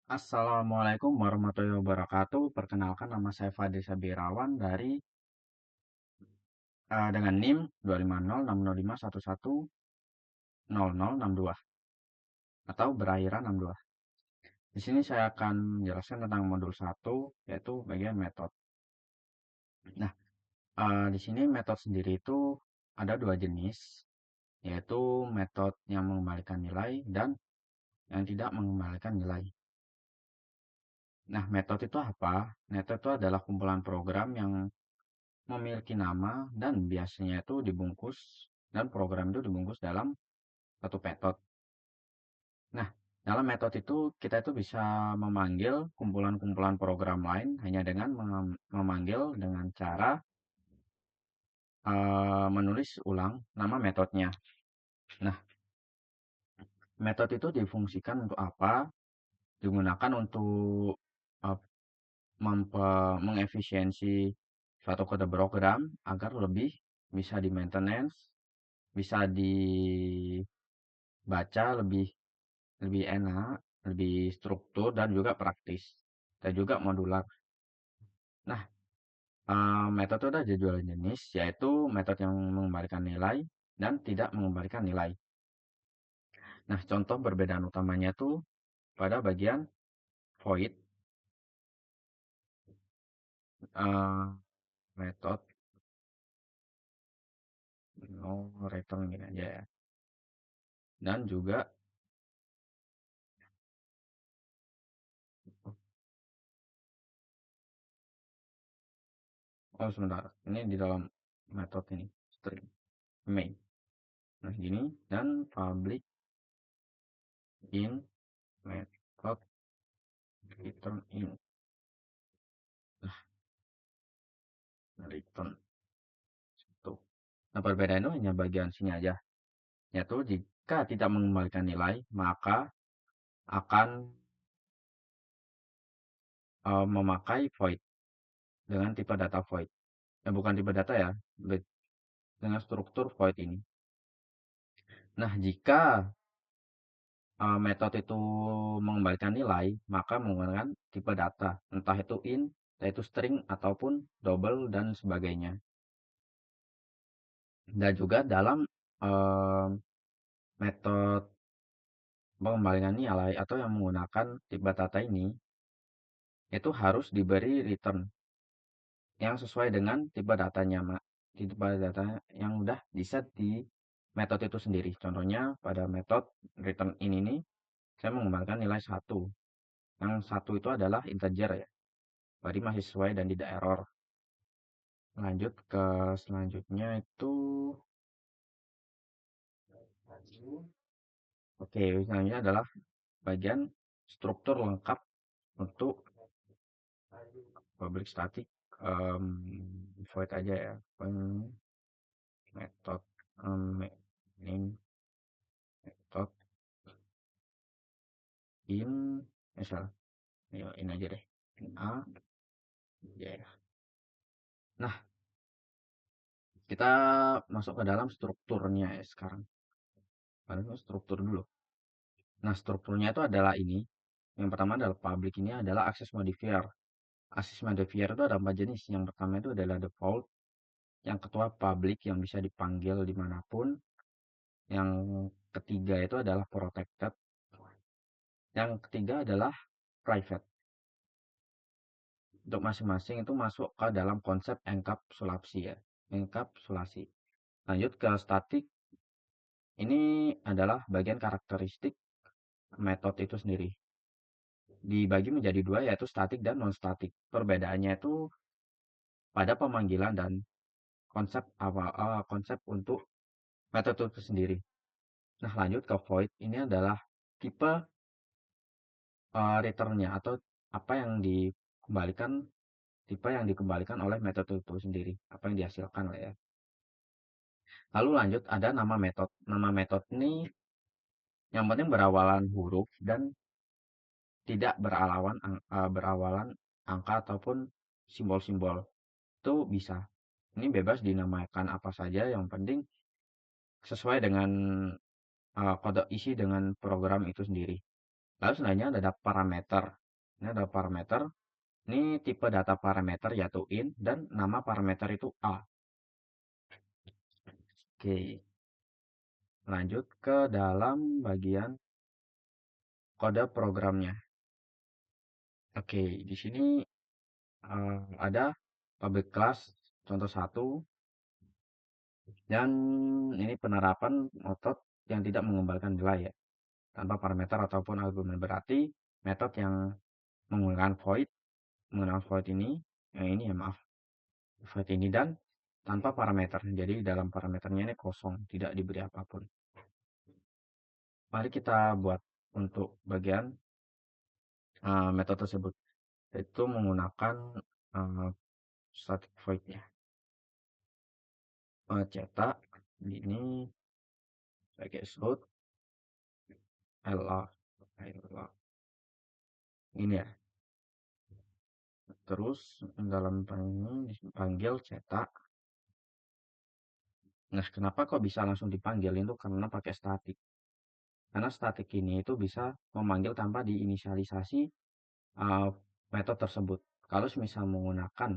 Assalamualaikum warahmatullahi wabarakatuh. Perkenalkan nama saya Fadil Sabirawan dari dengan NIM 2506051100062 atau berakhiran 62. Di sini saya akan menjelaskan tentang modul 1 yaitu bagian metode. Nah, di sini metode sendiri itu ada dua jenis, yaitu metode yang mengembalikan nilai dan yang tidak mengembalikan nilai. Nah, metode itu apa? Metode itu adalah kumpulan program yang memiliki nama dan biasanya itu dibungkus dan program itu dibungkus dalam satu metode. Nah, dalam metode itu kita itu bisa memanggil kumpulan-kumpulan program lain hanya dengan memanggil dengan cara menulis ulang nama metodenya. Nah, metode itu difungsikan untuk apa? Digunakan untuk uh, mengefisiensi suatu kode program agar lebih bisa di maintenance, bisa dibaca lebih lebih enak, lebih struktur dan juga praktis dan juga modular. Nah, metode ada dua jenis, yaitu metode yang mengembalikan nilai dan tidak mengembalikan nilai. Nah, contoh perbedaan utamanya tuh pada bagian void, metode no return gini aja ya, dan juga oh sebentar, ini di dalam metode ini string main. Nah, gini dan public in method return in return tuh. Nah, perbedaannya hanya bagian sini aja, yaitu jika tidak mengembalikan nilai, maka akan memakai void dengan tipe data void. Bukan tipe data ya, dengan struktur void ini. Nah, jika metode itu mengembalikan nilai, maka menggunakan tipe data, entah itu int, entah itu string, ataupun double, dan sebagainya. Dan juga dalam metode pengembalian nilai atau yang menggunakan tipe data ini, itu harus diberi return yang sesuai dengan tipe datanya, tipe data yang udah di-set di metode itu sendiri. Contohnya pada metode return ini saya mengembalikan nilai 1. Yang 1 itu adalah integer ya. Berarti masih sesuai dan tidak error. Lanjut ke selanjutnya itu oke, selanjutnya adalah bagian struktur lengkap untuk public static void aja ya. Method main method in salah ya, ini aja deh a ya. Nah, kita masuk ke dalam strukturnya ya sekarang. Struktur dulu. Nah, strukturnya itu adalah ini. Yang pertama adalah public, ini adalah access modifier. Access modifier itu ada 4 jenis. Yang pertama itu adalah default, yang kedua public yang bisa dipanggil dimanapun, yang ketiga itu adalah protected, yang ketiga adalah private. Untuk masing-masing itu masuk ke dalam konsep encapsulasi ya, encapsulasi. Lanjut ke static, ini adalah bagian karakteristik metode itu sendiri. Dibagi menjadi dua, yaitu static dan non-static. Perbedaannya itu pada pemanggilan dan konsep konsep untuk metode itu sendiri. Nah, lanjut ke void, ini adalah tipe returnnya atau apa yang dikembalikan, tipe yang dikembalikan oleh metode itu sendiri, apa yang dihasilkan lah ya. Lalu lanjut ada nama metode. Nama metode ini yang penting berawalan huruf dan tidak berawalan angka ataupun simbol-simbol. Itu bisa. Ini bebas dinamakan apa saja, yang penting sesuai dengan kode isi dengan program itu sendiri. Lalu selanjutnya ada parameter. Ini ada parameter. Ini tipe data parameter yaitu int dan nama parameter itu a. Oke, lanjut ke dalam bagian kode programnya. Oke, di sini ada public class contoh satu dan ini penerapan metode yang tidak mengembalikan nilai ya tanpa parameter ataupun argumen, berarti metode yang menggunakan void ini, yang ini ya maaf, void ini dan tanpa parameter. Jadi dalam parameternya ini kosong, tidak diberi apapun. Mari kita buat untuk bagian metode tersebut, yaitu menggunakan uh, static void ya. Cetak ini pakai shoot lr ini ya. Terus dalam ini dipanggil cetak. Nah, kenapa kok bisa langsung dipanggil itu karena pakai static. Karena static ini itu bisa memanggil tanpa diinisialisasi uh, metode tersebut. Kalau misal menggunakan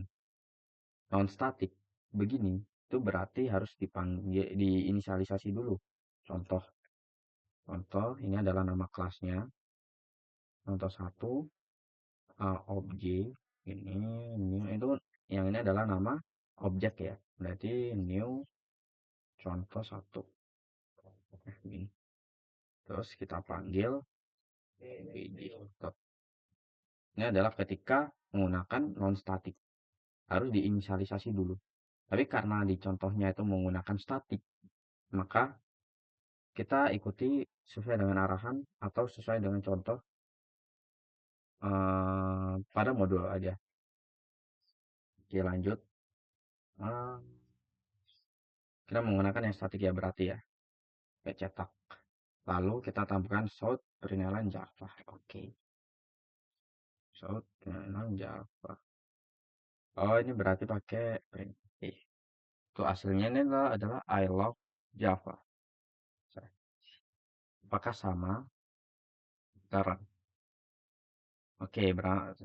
non static begini, itu berarti harus dipanggil diinisialisasi dulu. Contoh ini adalah nama kelasnya. Contoh satu objek ini new itu yang ini adalah nama objek ya. Berarti new contoh satu. Ini. Terus kita panggil video. Ini adalah ketika menggunakan non static. Harus diinisialisasi dulu. Tapi karena di contohnya itu menggunakan static, maka kita ikuti sesuai dengan arahan atau sesuai dengan contoh pada modul aja. Oke, lanjut. Uh, kita menggunakan yang statik ya berarti ya. Kayak cetak. Lalu kita tambahkan shout perintilan Java. Oke. Shout perintilan Java. Oh, ini berarti pakai print. Itu hasilnya ini adalah I love Java. Apakah sama? Sekarang. Oke,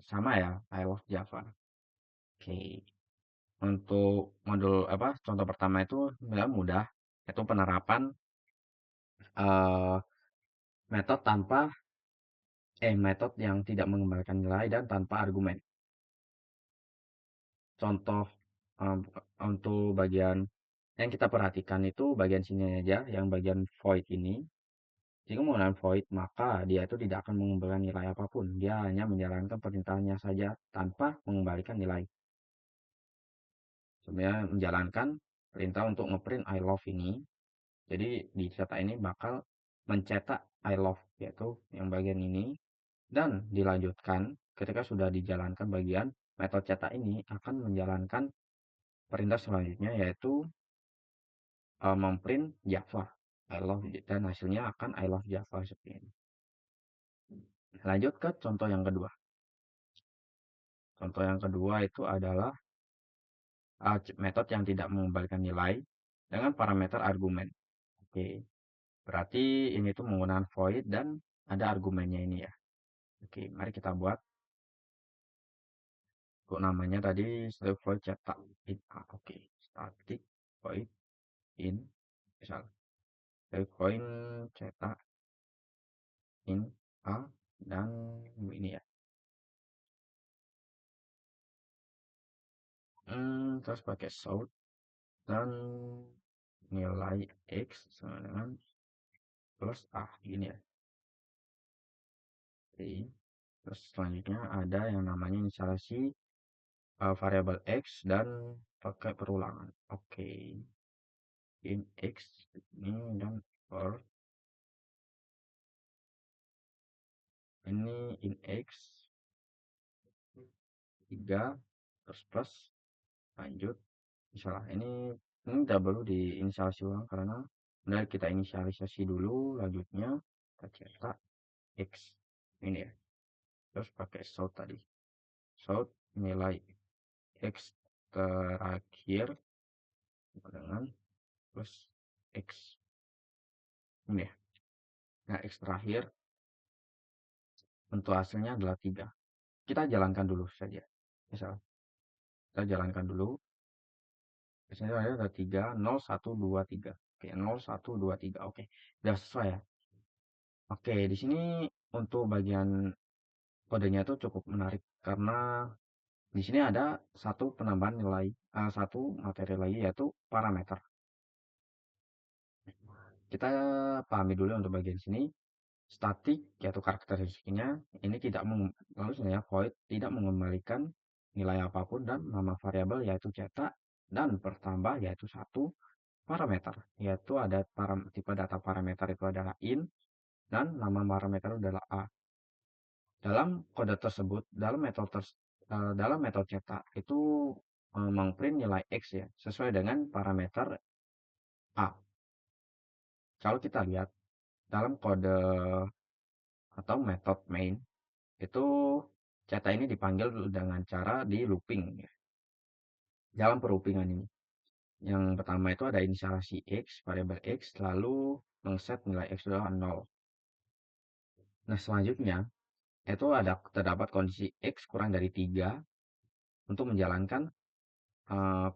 sama ya. I love Java. Oke. Untuk modul apa? Contoh pertama itu nggak mudah. Itu penerapan eh, metode yang tidak mengembalikan nilai dan tanpa argumen. Contoh em, untuk bagian yang kita perhatikan itu bagian sini aja, yang bagian void ini. Jika menggunakan void, maka dia itu tidak akan mengembalikan nilai apapun. Dia hanya menjalankan perintahnya saja tanpa mengembalikan nilai. Sebenarnya menjalankan perintah untuk ngeprint I love ini. Jadi di cetak ini bakal mencetak I love, yaitu yang bagian ini. Dan dilanjutkan ketika sudah dijalankan bagian metode cetak ini akan menjalankan perintah selanjutnya yaitu memprint Java I love dan hasilnya akan I love Java seperti ini. Lanjut ke contoh yang kedua. Contoh yang kedua itu adalah metode yang tidak mengembalikan nilai dengan parameter argumen. Oke, berarti ini tuh menggunakan void dan ada argumennya ini ya. Oke, mari kita buat. Kok namanya tadi static void cetak in A. Oke, static void in misal static void cetak in A dan ini ya. Terus pakai shout dan nilai x sama dengan plus A ini ya. Oke. Terus selanjutnya ada yang namanya inisialisasi variabel x dan pakai perulangan. Oke. In x ini dan for ini in x 3 terus plus lanjut misalnya ini tidak perlu diinisialisasi ulang karena benar kita inisialisasi dulu, lanjutnya kita cetak x ini ya, terus pakai shout tadi, shout nilai x terakhir dengan plus x ini ya. Nah, x terakhir untuk hasilnya adalah 3. Kita jalankan dulu saja. Misal, kita jalankan dulu. Di sini ada 3, 0, 1, 2, 3. Oke, 0, 1, 2, 3. Oke, udah sesuai ya. Oke, di sini untuk bagian kodenya itu cukup menarik karena di sini ada satu penambahan nilai, satu materi lagi yaitu parameter. Kita pahami dulu untuk bagian sini. Statik yaitu karakteristiknya ini tidak lalu sebenarnya void tidak mengembalikan nilai apapun dan nama variabel yaitu cetak dan bertambah yaitu satu parameter yaitu ada tipe data parameter itu adalah int dan nama parameter adalah a. Dalam kode tersebut dalam metode cetak itu mengprint nilai x ya sesuai dengan parameter a. Kalau kita lihat dalam kode atau metode main itu cetak ini dipanggil dengan cara di looping ya. Dalam perloopingan ini yang pertama itu ada inisialisasi x variabel x lalu mengset nilai x adalah 0. Nah selanjutnya itu terdapat kondisi x kurang dari 3 untuk menjalankan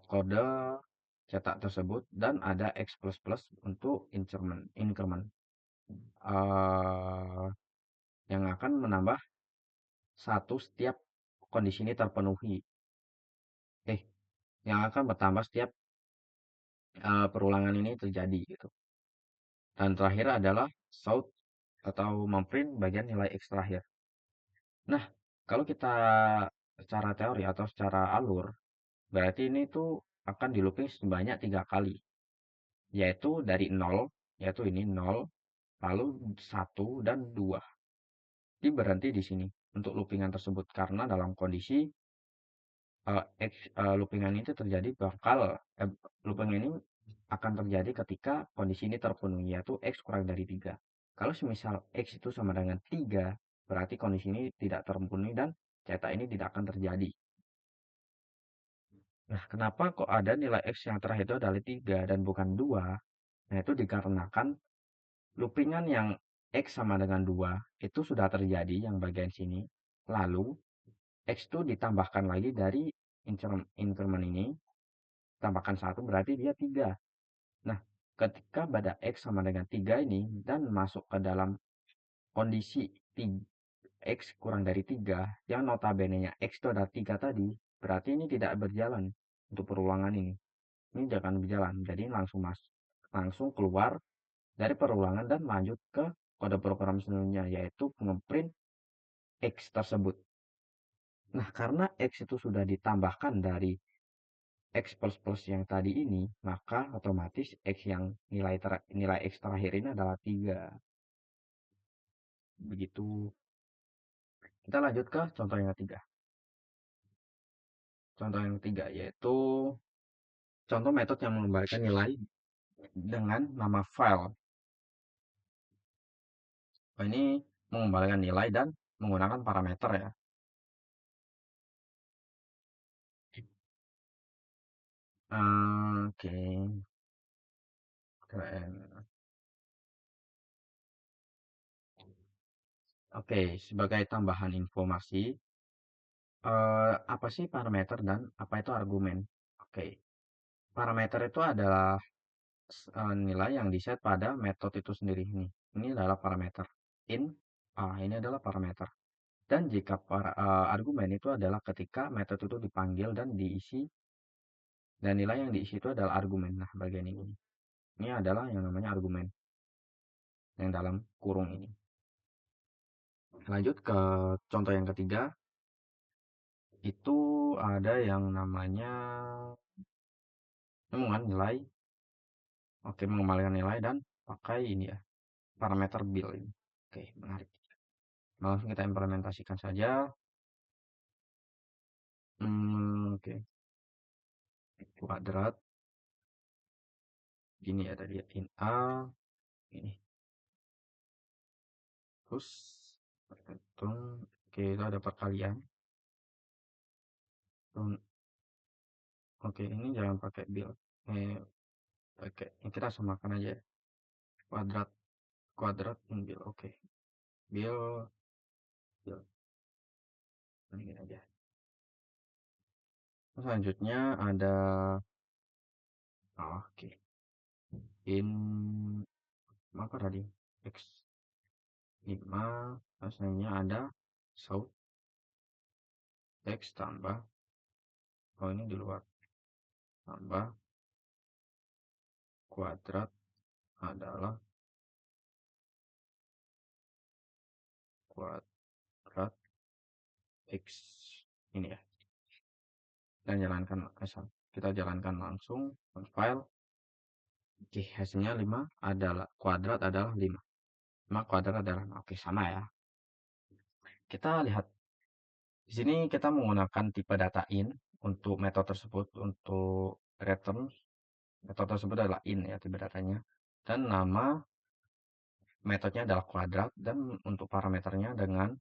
kode cetak tersebut dan ada x plus plus untuk increment uh, yang akan menambah satu setiap kondisi ini terpenuhi yang akan bertambah setiap perulangan ini terjadi gitu. Dan terakhir adalah south atau memprint bagian nilai x terakhir. Nah, kalau kita secara teori atau secara alur, berarti ini tuh akan di looping sebanyak 3 kali, yaitu dari 0, yaitu ini 0, lalu 1 dan 2. Jadi berhenti di sini untuk loopingan tersebut karena dalam kondisi loopingan itu terjadi looping ini akan terjadi ketika kondisi ini terpenuhi yaitu x kurang dari 3. Kalau semisal x itu sama dengan 3, berarti kondisi ini tidak terpenuhi dan cetak ini tidak akan terjadi. Nah, kenapa kok ada nilai x yang terakhir itu adalah 3 dan bukan 2? Nah, itu dikarenakan loopingan yang x sama dengan 2 itu sudah terjadi yang bagian sini. Lalu x itu ditambahkan lagi dari increment ini, tambahkan 1 berarti dia 3. Nah, ketika pada x sama dengan 3 ini dan masuk ke dalam kondisi x kurang dari 3 yang notabene-nya x itu adalah 3 tadi, berarti ini tidak berjalan untuk perulangan ini. Ini tidak akan berjalan. Jadi langsung keluar dari perulangan dan lanjut ke kode program selanjutnya yaitu ngeprint x tersebut. Nah, karena x itu sudah ditambahkan dari x plus plus yang tadi ini, maka otomatis x yang nilai x terakhir ini adalah 3. Begitu. Kita lanjut ke contoh yang ketiga. Contoh yang ketiga yaitu contoh metode yang mengembalikan nilai dengan nama file. Ini mengembalikan nilai dan menggunakan parameter ya. Oke, keren. Oke, sebagai tambahan informasi, apa sih parameter dan apa itu argumen? Oke, parameter itu adalah nilai yang diset pada metode itu sendiri. Ini adalah parameter. In, ini adalah parameter. Dan jika argumen itu adalah ketika metode itu dipanggil dan diisi, dan nilai yang diisi itu adalah argumen. Nah, bagian ini. Ini adalah yang namanya argumen, yang dalam kurung ini. Lanjut ke contoh yang ketiga, itu ada yang namanya mengembalikan nilai. Oke, mengembalikan nilai dan pakai ini ya, parameter build ini. Oke, menarik. Langsung kita implementasikan saja. Oke, kuadrat. Gini ya tadi ya, in A, ini. Terus, hitung. Oke, itu ada perkalian. Oke, ini jangan pakai build. Oke, ini kita samakan aja ya. Kuadrat, kuadrat, build. Oke, build. Yuk, ini aja. Selanjutnya ada oke. In apa tadi? X 5 selanjutnya ada shout X tambah oh ini di luar tambah kuadrat adalah kuadrat X ini ya. Dan jalankan asal kita jalankan langsung file. Oke, hasilnya 5 adalah kuadrat adalah 5. 5 kuadrat adalah 5. Oke, sama ya. Kita lihat di sini kita menggunakan tipe data in untuk metode tersebut. Untuk return metode tersebut adalah in ya, tipe datanya, dan nama metodenya adalah kuadrat, dan untuk parameternya dengan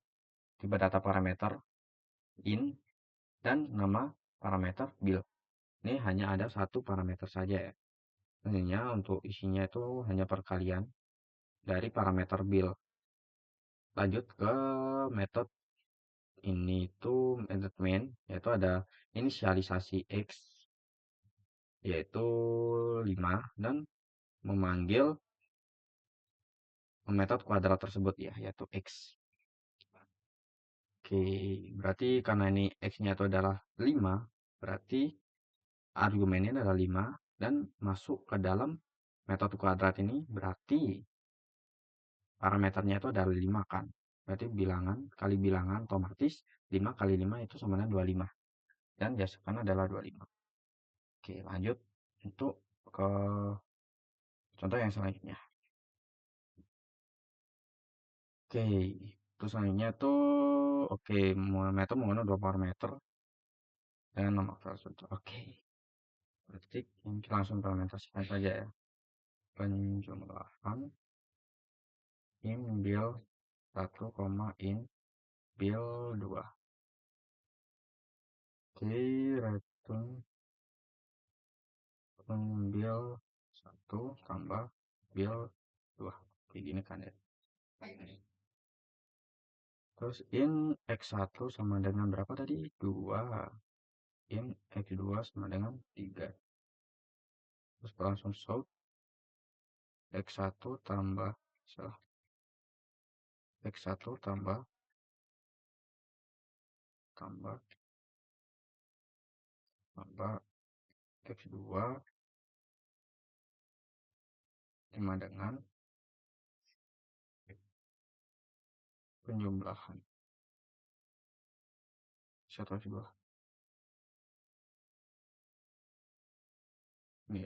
tipe data parameter in dan nama parameter build. Ini hanya ada satu parameter saja ya. Sebenarnya untuk isinya itu hanya perkalian dari parameter build. Lanjut ke metode ini itu metode main, yaitu ada inisialisasi X yaitu 5 dan memanggil metode kuadrat tersebut ya, yaitu X. Oke, berarti karena ini X-nya itu adalah 5, berarti argumennya adalah 5 dan masuk ke dalam metode kuadrat ini, berarti parameternya itu adalah 5 kan. Berarti bilangan kali bilangan otomatis 5 kali 5 itu sama dengan 25. Dan jawaban adalah 25. Oke, lanjut untuk ke contoh yang selanjutnya. Oke, terus selanjutnya tuh oke, metode menggunakan dua parameter dengan nama tersebut. Oke, berarti langsung implementasikan saja ya. Penjumlahan in build 1, in build 2. Oke, return build 1 tambah build 2. Kayak gini kan ya. Terus in x1 sama dengan berapa tadi? 2. In x2 sama dengan 3. Terus langsung solve x1 tambah salah x1 tambah tambah tambah x2 sama dengan penjumlahan 1 x2 ini.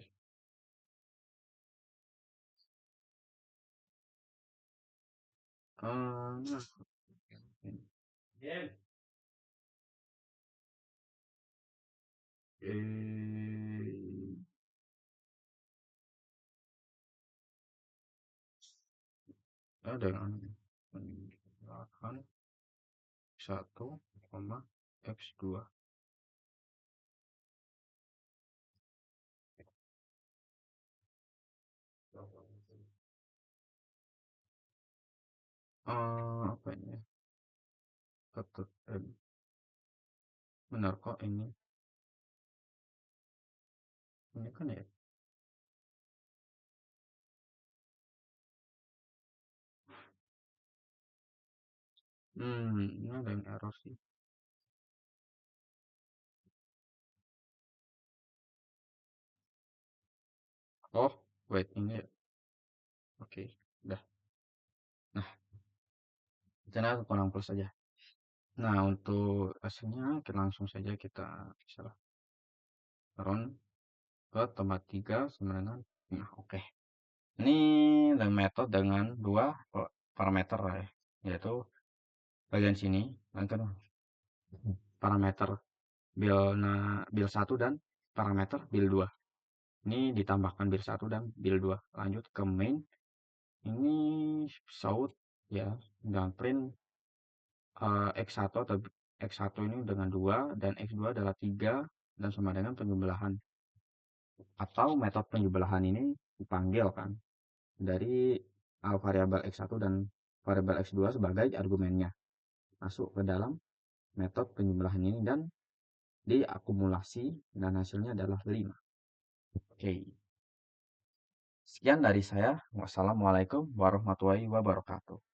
Dengan penjumlahan 1, x2. Apa ini? Tetap benar kok ini kan ya. Ini ada yang error sih. Oh, wait, ini ya. Oke, udah. Nah, rencana kurang plus saja. Nah, untuk hasilnya langsung saja kita salah run ke tempat 3 sama dengan 5. Oke. Ini metode dengan dua parameter ya, yaitu bagian sini dan kan parameter build 1 dan parameter build 2. Ini ditambahkan build 1 dan build 2. Lanjut ke main. Ini shout ya, dan print x1 atau x1 ini dengan 2 dan x2 adalah 3 dan sama dengan penjumlahan. Atau metode penjumlahan ini dipanggil kan dari variabel x1 dan variabel x2 sebagai argumennya. masuk ke dalam metode penjumlahan ini dan diakumulasi dan hasilnya adalah 5. Oke. Sekian dari saya. Wassalamualaikum warahmatullahi wabarakatuh.